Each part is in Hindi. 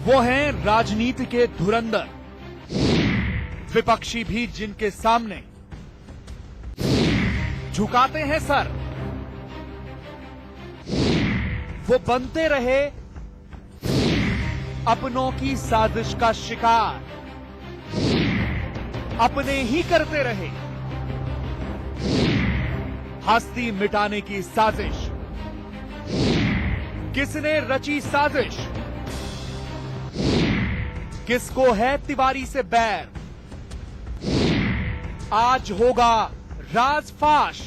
वो हैं राजनीति के धुरंधर, विपक्षी भी जिनके सामने झुकाते हैं सर। वो बनते रहे अपनों की साजिश का शिकार, अपने ही करते रहे हस्ती मिटाने की साजिश। किसने रची साजिश? किसको है तिवारी से बैर? आज होगा राजफाश।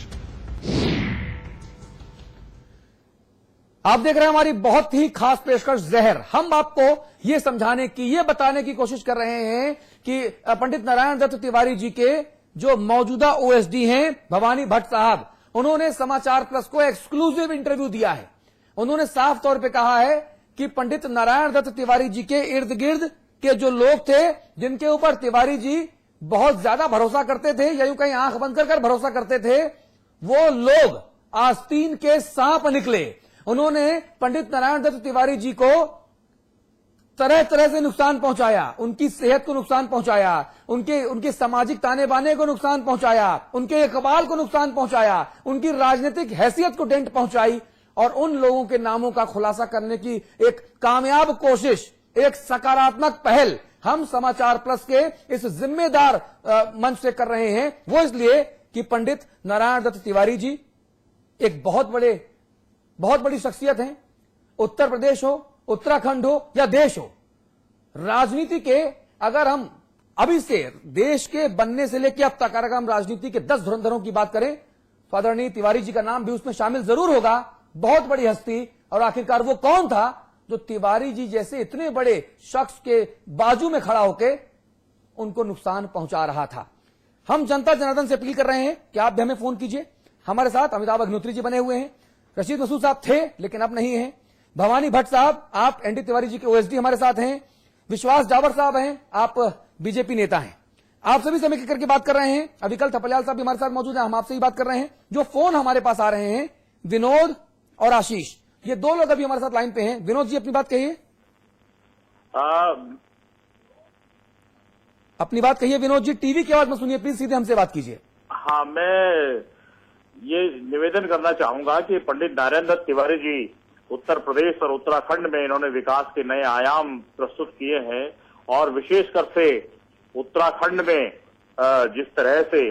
आप देख रहे हैं हमारी बहुत ही खास पेशकश जहर। हम आपको ये समझाने की, ये बताने की कोशिश कर रहे हैं कि पंडित नारायण दत्त तिवारी जी के जो मौजूदा ओएसडी हैं भवानी भट्ट साहब, उन्होंने समाचार प्लस को एक्सक्लूसिव इंटरव्यू दिया है। उन्होंने साफ तौर पे कहा है कि पंडित नारायण दत्त तिवारी जी के इर्द गिर्द के जो लोग थे, जिनके ऊपर तिवारी जी बहुत ज्यादा भरोसा करते थे या यूं कहीं आंख बंद कर भरोसा करते थे, वो लोग आस्तीन के सांप निकले। उन्होंने पंडित नारायण दत्त तिवारी जी को तरह तरह से नुकसान पहुंचाया, उनकी सेहत को नुकसान पहुंचाया, उनके सामाजिक ताने बाने को नुकसान पहुंचाया, उनके इकबाल को नुकसान पहुंचाया, उनकी राजनीतिक हैसियत को डेंट पहुंचाई। और उन लोगों के नामों का खुलासा करने की एक कामयाब कोशिश, एक सकारात्मक पहल हम समाचार प्लस के इस जिम्मेदार मंच से कर रहे हैं। वो इसलिए कि पंडित नारायण दत्त तिवारी जी एक बहुत बड़ी शख्सियत हैं। उत्तर प्रदेश हो, उत्तराखंड हो या देश हो, राजनीति के अगर हम अभी से देश के बनने से लेकर अब तक अगर हम राजनीति के 10 धुरंधरों की बात करें तो आदरणीय तिवारी जी का नाम भी उसमें शामिल जरूर होगा। बहुत बड़ी हस्ती। और आखिरकार वो कौन था जो तिवारी जी जैसे इतने बड़े शख्स के बाजू में खड़ा होकर उनको नुकसान पहुंचा रहा था। हम जनता जनार्दन से अपील कर रहे हैं कि आप भी हमें फोन कीजिए। हमारे साथ अमिताभ अग्निहोत्री जी बने हुए हैं, रशीद मसूद साहब थे लेकिन अब नहीं हैं, भवानी भट्ट साहब, आप एनडी तिवारी जी के ओएसडी हमारे साथ हैं, विश्वास जावर साहब हैं, आप बीजेपी नेता हैं। आप सभी से मिलकर करके बात कर रहे हैं। अविकल थपलियाल साहब भी हमारे साथ मौजूद हैं, हम आपसे ही बात कर रहे हैं। जो फोन हमारे पास आ रहे हैं, विनोद और आशीष, ये दो लोग अभी हमारे साथ लाइन पे हैं। विनोद जी अपनी बात कहिए। अपनी बात कहिए विनोद जी, टीवी की आवाज में सुनिए प्लीज, सीधे हमसे बात कीजिए। हाँ, मैं ये निवेदन करना चाहूंगा कि पंडित नारायण दत्त तिवारी जी उत्तर प्रदेश और उत्तराखंड में इन्होंने विकास के नए आयाम प्रस्तुत किए हैं। और विशेषकर से उत्तराखंड में जिस तरह से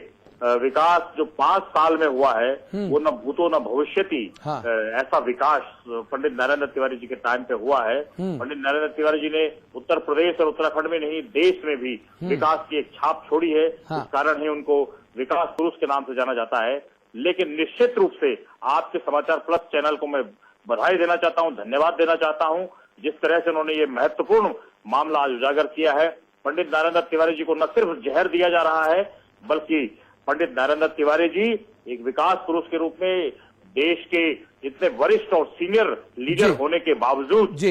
विकास जो 5 साल में हुआ है वो न भूतो न भविष्यति, हाँ। ऐसा विकास पंडित नारायण दत्त तिवारी जी के टाइम पे हुआ है। पंडित नारायण दत्त तिवारी जी ने उत्तर प्रदेश और उत्तराखंड में नहीं, देश में भी विकास की एक छाप छोड़ी है। हाँ। इस कारण ही उनको विकास पुरुष के नाम से जाना जाता है। लेकिन निश्चित रूप से आपके समाचार प्लस चैनल को मैं बधाई देना चाहता हूं, धन्यवाद देना चाहता हूं, जिस तरह से उन्होंने ये महत्वपूर्ण मामला आज उजागर किया है। पंडित नारायण दत्त तिवारी जी को न सिर्फ जहर दिया जा रहा है, बल्कि पंडित नारायण दत्त तिवारी जी एक विकास पुरुष के रूप में देश के इतने वरिष्ठ और सीनियर लीडर होने के बावजूद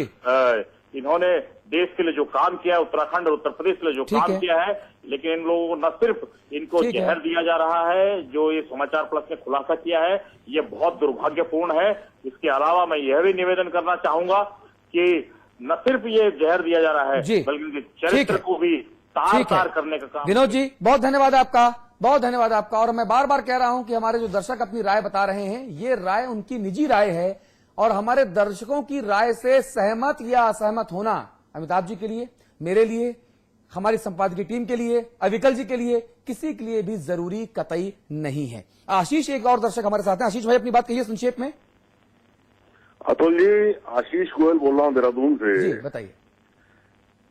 इन्होंने देश के लिए जो काम किया है, उत्तराखंड और उत्तर प्रदेश के लिए जो काम किया है, लेकिन इन लोगों को न सिर्फ इनको जहर दिया जा रहा है, जो ये समाचार प्लस ने खुलासा किया है, ये बहुत दुर्भाग्यपूर्ण है। इसके अलावा मैं यह भी निवेदन करना चाहूंगा कि न सिर्फ ये जहर दिया जा रहा है, बल्कि उनके चरित्र को भी तार करने का काम। विनोद जी बहुत धन्यवाद आपका, बहुत धन्यवाद आपका। और मैं बार बार कह रहा हूं कि हमारे जो दर्शक अपनी राय बता रहे हैं, ये राय उनकी निजी राय है और हमारे दर्शकों की राय से सहमत या असहमत होना अमिताभ जी के लिए, मेरे लिए, हमारी संपादकीय टीम के लिए, अविकल जी के लिए, किसी के लिए भी जरूरी कतई नहीं है। आशीष एक और दर्शक हमारे साथ हैं। आशीष भाई अपनी बात कहिए संक्षेप में। अतुल जी, आशीष गोयल बोल रहा हूँ देहरादून से। जी बताइए।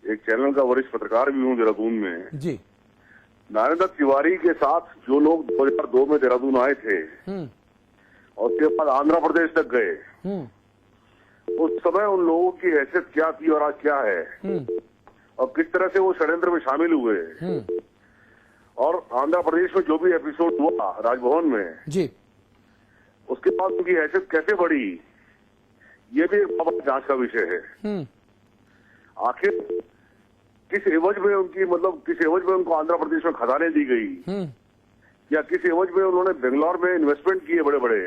एक चैनल का वरिष्ठ पत्रकार भी हूँ देहरादून में। जी। नारायण दत्त तिवारी के साथ जो लोग 2002 में देहरादून आए थे और उसके बाद आंध्र प्रदेश तक गए, उस समय उन लोगों की हैसियत क्या थी और आज क्या है, और किस तरह से वो षड्यंत्र में शामिल हुए, और आंध्र प्रदेश में जो भी एपिसोड हुआ राजभवन में जी, उसके बाद उनकी हैसियत कैसे बढ़ी, ये भी एक बहुत जांच का विषय है। आखिर किस एवज में उनकी, मतलब किस एवज में उनको आंध्र प्रदेश में खदानें दी गई, या किस एवज में उन्होंने बेंगलोर में इन्वेस्टमेंट किए बड़े बड़े,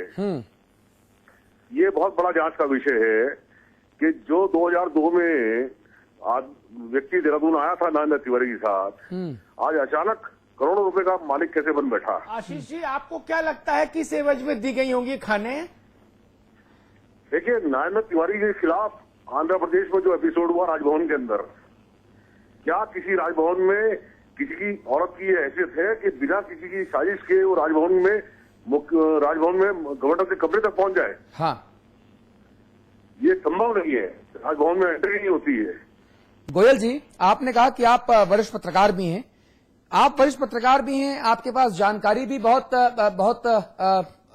ये बहुत बड़ा जांच का विषय है। कि जो 2002 में आज व्यक्ति देहरादून आया था नरेंद्र तिवारी के साथ, आज अचानक करोड़ों रुपए का मालिक कैसे बन बैठा? आशीष जी, आपको क्या लगता है किस एवज में दी गई होंगी खाने? देखिए, नरेंद्र तिवारी के खिलाफ आंध्र प्रदेश में जो एपिसोड हुआ राजभवन के अंदर, क्या किसी राजभवन में किसी की औरत की हैसियत है कि बिना किसी की साजिश के वो राजभवन में गवर्नर के कमरे तक पहुंच जाए? हाँ, ये संभव नहीं है, राजभवन में एंट्री नहीं होती है। गोयल जी, आपने कहा कि आप वरिष्ठ पत्रकार भी हैं, आपके पास जानकारी भी बहुत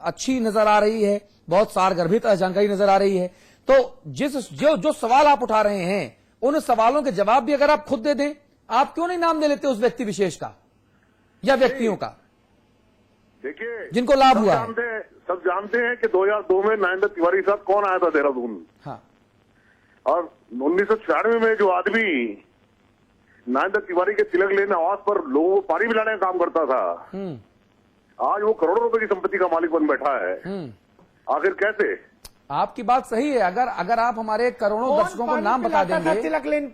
अच्छी नजर आ रही है, बहुत सारगर्भित जानकारी नजर आ रही है। तो जो सवाल आप उठा रहे हैं, उन सवालों के जवाब भी अगर आप खुद दे दें, आप क्यों नहीं नाम दे लेते उस व्यक्ति विशेष का या व्यक्तियों का? देखिए, जिनको लाभ हुआ है। सब जानते हैं कि 2002 में नरेंद्र तिवारी के साथ कौन आया था देहरादून। हाँ। और 1996 में जो आदमी नरेंद्र तिवारी के तिलक लेने आवास पर लोगों को पानी पिलाने का काम करता था, आज वो करोड़ों रुपए की संपत्ति का मालिक बन बैठा है। आखिर कैसे? आपकी बात सही है। अगर आप हमारे करोड़ों दर्शकों को नाम बता देंगे। तिलक लेन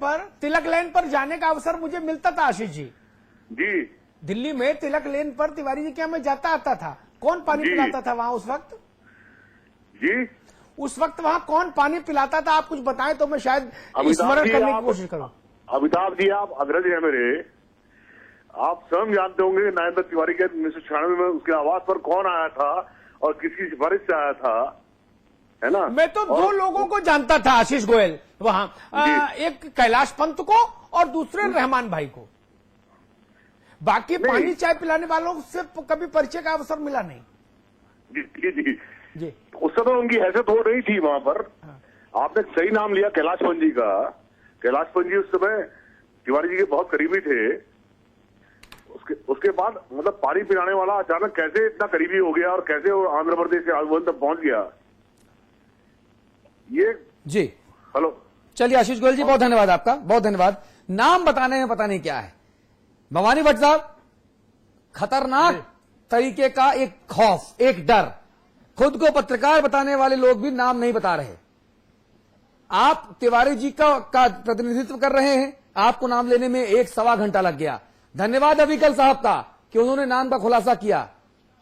पर जाने का अवसर मुझे मिलता था आशीष जी। जी, दिल्ली में तिलक लेन पर तिवारी जी क्या मैं जाता आता था? कौन पानी पिलाता था वहां उस वक्त? जी, उस वक्त वहां कौन पानी पिलाता था? आप कुछ बताएं तो मैं शायद स्मरण करने की कोशिश करूं। अमिताभ जी, आप अग्रज हैं मेरे, आप स्वयं जानते होंगे नरेंद्र तिवारी के 1996 में उसके आवास पर कौन आया था और किसकी सिफारिश से आया था, है ना? मैं तो दो लोगों को जानता था आशीष गोयल वहां, एक कैलाश पंत को और दूसरे रहमान भाई को। बाकी पानी चाय पिलाने वालों से कभी परिचय का अवसर मिला नहीं। जी जी जी, उस समय उनकी हैसियत हो रही थी वहां पर। आपने सही नाम लिया कैलाश पंत जी का। कैलाश पंत जी उस समय तिवारी जी के बहुत करीबी थे। उसके बाद मतलब पानी पिलाने वाला अचानक कैसे इतना करीबी हो गया और कैसे वो आंध्र प्रदेश से राजभवन तक पहुंच गया? ये जी, हेलो, चलिए आशीष गोयल जी, बहुत धन्यवाद आपका, बहुत धन्यवाद। नाम बताने में पता नहीं क्या है। भवानी भट्ट साहब, खतरनाक तरीके का एक खौफ, एक डर, खुद को पत्रकार बताने वाले लोग भी नाम नहीं बता रहे। आप तिवारी जी का प्रतिनिधित्व कर रहे हैं, आपको नाम लेने में 1-1.25 घंटा लग गया। धन्यवाद अविकल साहब का कि उन्होंने नाम का खुलासा किया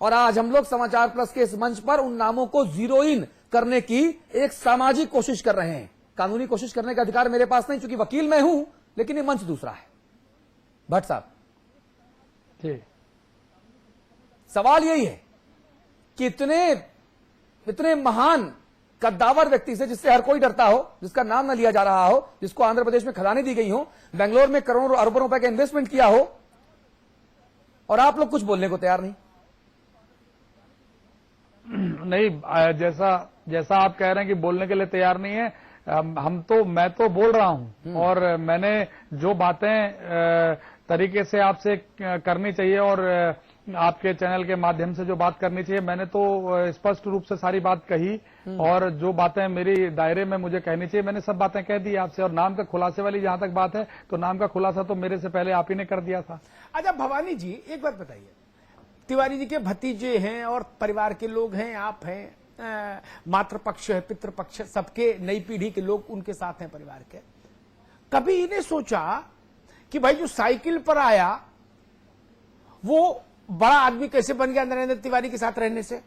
और आज हम लोग समाचार प्लस के इस मंच पर उन नामों को जीरो इन करने की एक सामाजिक कोशिश कर रहे हैं। कानूनी कोशिश करने का अधिकार मेरे पास नहीं, चूंकि वकील मैं हूं, लेकिन ये मंच दूसरा है। भट्ट साहब, सवाल यही है कि इतने महान कद्दावर व्यक्ति से, जिससे हर कोई डरता हो, जिसका नाम न लिया जा रहा हो, जिसको आंध्र प्रदेश में खदानें दी गई हो, बेंगलोर में करोड़ों अरबों रुपए का इन्वेस्टमेंट किया हो, और आप लोग कुछ बोलने को तैयार नहीं। नहीं, जैसा आप कह रहे हैं कि बोलने के लिए तैयार नहीं है, मैं तो बोल रहा हूं और मैंने जो बातें तरीके से आपसे करनी चाहिए और आपके चैनल के माध्यम से जो बात करनी चाहिए, मैंने तो स्पष्ट रूप से सारी बात कही और जो बातें मेरी दायरे में मुझे कहनी चाहिए मैंने सब बातें कह दी आपसे। और नाम का खुलासे वाली जहां तक बात है, तो नाम का खुलासा तो मेरे से पहले आप ही ने कर दिया था। अच्छा भवानी जी, एक बात बताइए, तिवारी जी के भतीजे हैं और परिवार के लोग हैं, आप हैं, मातृपक्ष है, पितृपक्ष, सबके नई पीढ़ी के लोग उनके साथ हैं परिवार के। कभी इन्हें सोचा कि भाई जो साइकिल पर आया वो बड़ा आदमी कैसे बन गया नरेंद्र तिवारी के साथ रहने से?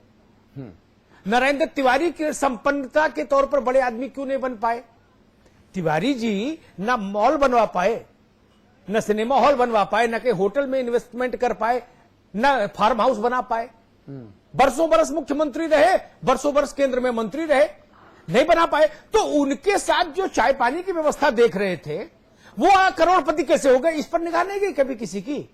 नरेंद्र तिवारी की संपन्नता के तौर पर बड़े आदमी क्यों नहीं बन पाए? तिवारी जी ना मॉल बनवा पाए, न सिनेमा हॉल बनवा पाए, न के होटल में इन्वेस्टमेंट कर पाए, न फार्म हाउस बना पाए। बरसों बरस मुख्यमंत्री रहे, बरसों बरस केंद्र में मंत्री रहे, नहीं बना पाए। तो उनके साथ जो चाय पानी की व्यवस्था देख रहे थे, वो करोड़पति कैसे हो गए? इस पर निगाह नहीं गई कभी किसी की?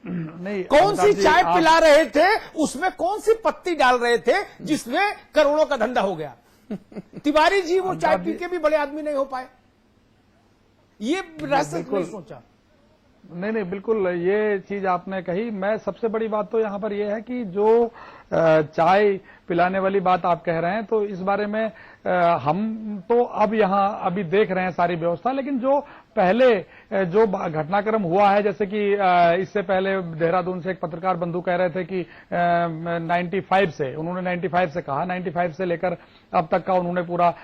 नहीं, कौन सी चाय पिला रहे थे, उसमें कौन सी पत्ती डाल रहे थे जिसमें करोड़ों का धंधा हो गया? तिवारी जी वो चाय पी के भी बड़े आदमी नहीं हो पाए, ये रहस्य नहीं सोचा? नहीं, बिल्कुल ये चीज आपने कही। मैं सबसे बड़ी बात तो यहाँ पर यह है कि जो चाय पिलाने वाली बात आप कह रहे हैं, तो इस बारे में हम तो अब यहाँ अभी देख रहे हैं सारी व्यवस्था, लेकिन जो पहले जो घटनाक्रम हुआ है, जैसे कि इससे पहले देहरादून से एक पत्रकार बंधु कह रहे थे कि 95 से, उन्होंने 95 से कहा, 95 से लेकर अब तक का उन्होंने पूरा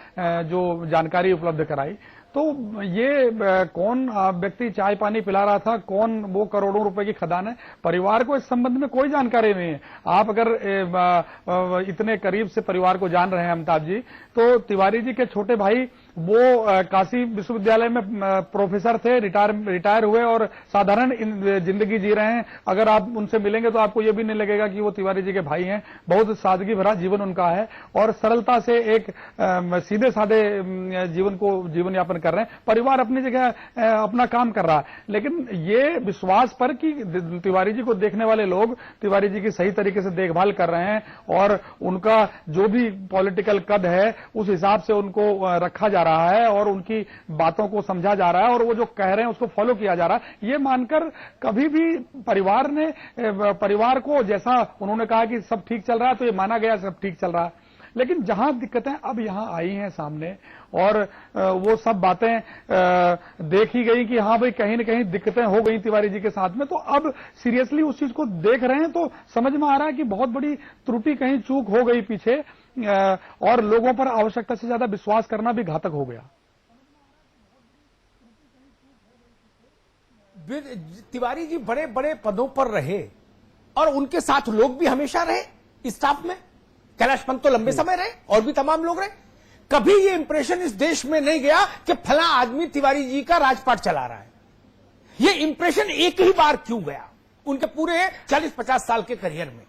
जो जानकारी उपलब्ध कराई, तो तो ये कौन व्यक्ति चाय पानी पिला रहा था, कौन वो करोड़ों रुपए की खदान है, परिवार को इस संबंध में कोई जानकारी नहीं है। आप अगर इतने करीब से परिवार को जान रहे हैं अमिताभ जी, तो तिवारी जी के छोटे भाई वो काशी विश्वविद्यालय में प्रोफेसर थे, रिटायर हुए और साधारण जिंदगी जी रहे हैं। अगर आप उनसे मिलेंगे तो आपको ये भी नहीं लगेगा कि वो तिवारी जी के भाई हैं। बहुत सादगी भरा जीवन उनका है और सरलता से एक सीधे साधे जीवन यापन कर रहे हैं। परिवार अपनी जगह अपना काम कर रहा है, लेकिन ये विश्वास पर कि तिवारी जी को देखने वाले लोग तिवारी जी की सही तरीके से देखभाल कर रहे हैं और उनका जो भी पॉलिटिकल कद है उस हिसाब से उनको रखा जा रहा है और उनकी बातों को समझा जा रहा है और वो जो कह रहे हैं उसको फॉलो किया जा रहा है। ये मानकर कभी भी परिवार को, जैसा उन्होंने कहा कि सब ठीक चल रहा है, तो ये माना गया सब ठीक चल रहा है। लेकिन जहां दिक्कतें अब यहां आई हैं सामने और वो सब बातें देखी गई कि हाँ भाई कहीं न कहीं दिक्कतें हो गई तिवारी जी के साथ में, तो अब सीरियसली उस चीज को देख रहे हैं तो समझ में आ रहा है कि बहुत बड़ी त्रुटि, कहीं चूक हो गई पीछे और लोगों पर आवश्यकता से ज्यादा विश्वास करना भी घातक हो गया। तिवारी जी बड़े बड़े पदों पर रहे और उनके साथ लोग भी हमेशा रहे स्टाफ में। कैलाश पंत तो लंबे समय रहे और भी तमाम लोग रहे। कभी ये इंप्रेशन इस देश में नहीं गया कि फला आदमी तिवारी जी का राजपाट चला रहा है। ये इंप्रेशन एक ही बार क्यों गया उनके पूरे 40-50 साल के करियर में,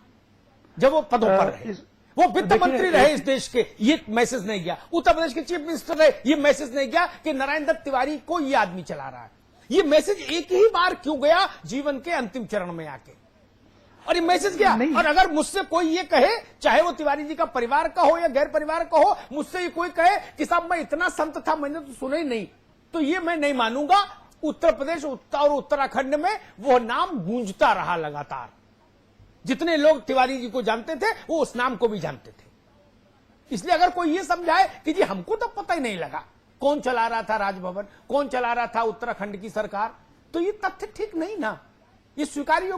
जब वो पदों पर रहे। वो वित्त मंत्री रहे इस देश के, ये मैसेज नहीं गया। उत्तर प्रदेश के चीफ मिनिस्टर रहे, ये मैसेज नहीं गया कि नारायण दत्त तिवारी को ये आदमी चला रहा है। ये मैसेज एक ही बार क्यों गया जीवन के अंतिम चरण में आके, और ये मैसेज गया। और अगर मुझसे कोई ये कहे, चाहे वो तिवारी जी का परिवार का हो या गैर परिवार का हो, मुझसे ये कोई कहे कि साहब मैं इतना संत था, मैंने तो सुना ही नहीं, तो ये मैं नहीं मानूंगा। उत्तर प्रदेश और उत्तराखंड में वो नाम गूंजता रहा लगातार। जितने लोग तिवारी जी को जानते थे वो उस नाम को भी जानते थे। इसलिए अगर कोई ये समझाए कि जी हमको तो पता ही नहीं लगा कौन चला रहा था राजभवन, कौन चला रहा था उत्तराखंड की सरकार, तो ये तथ्य ठीक नहीं ना, ये स्वीकार योग्य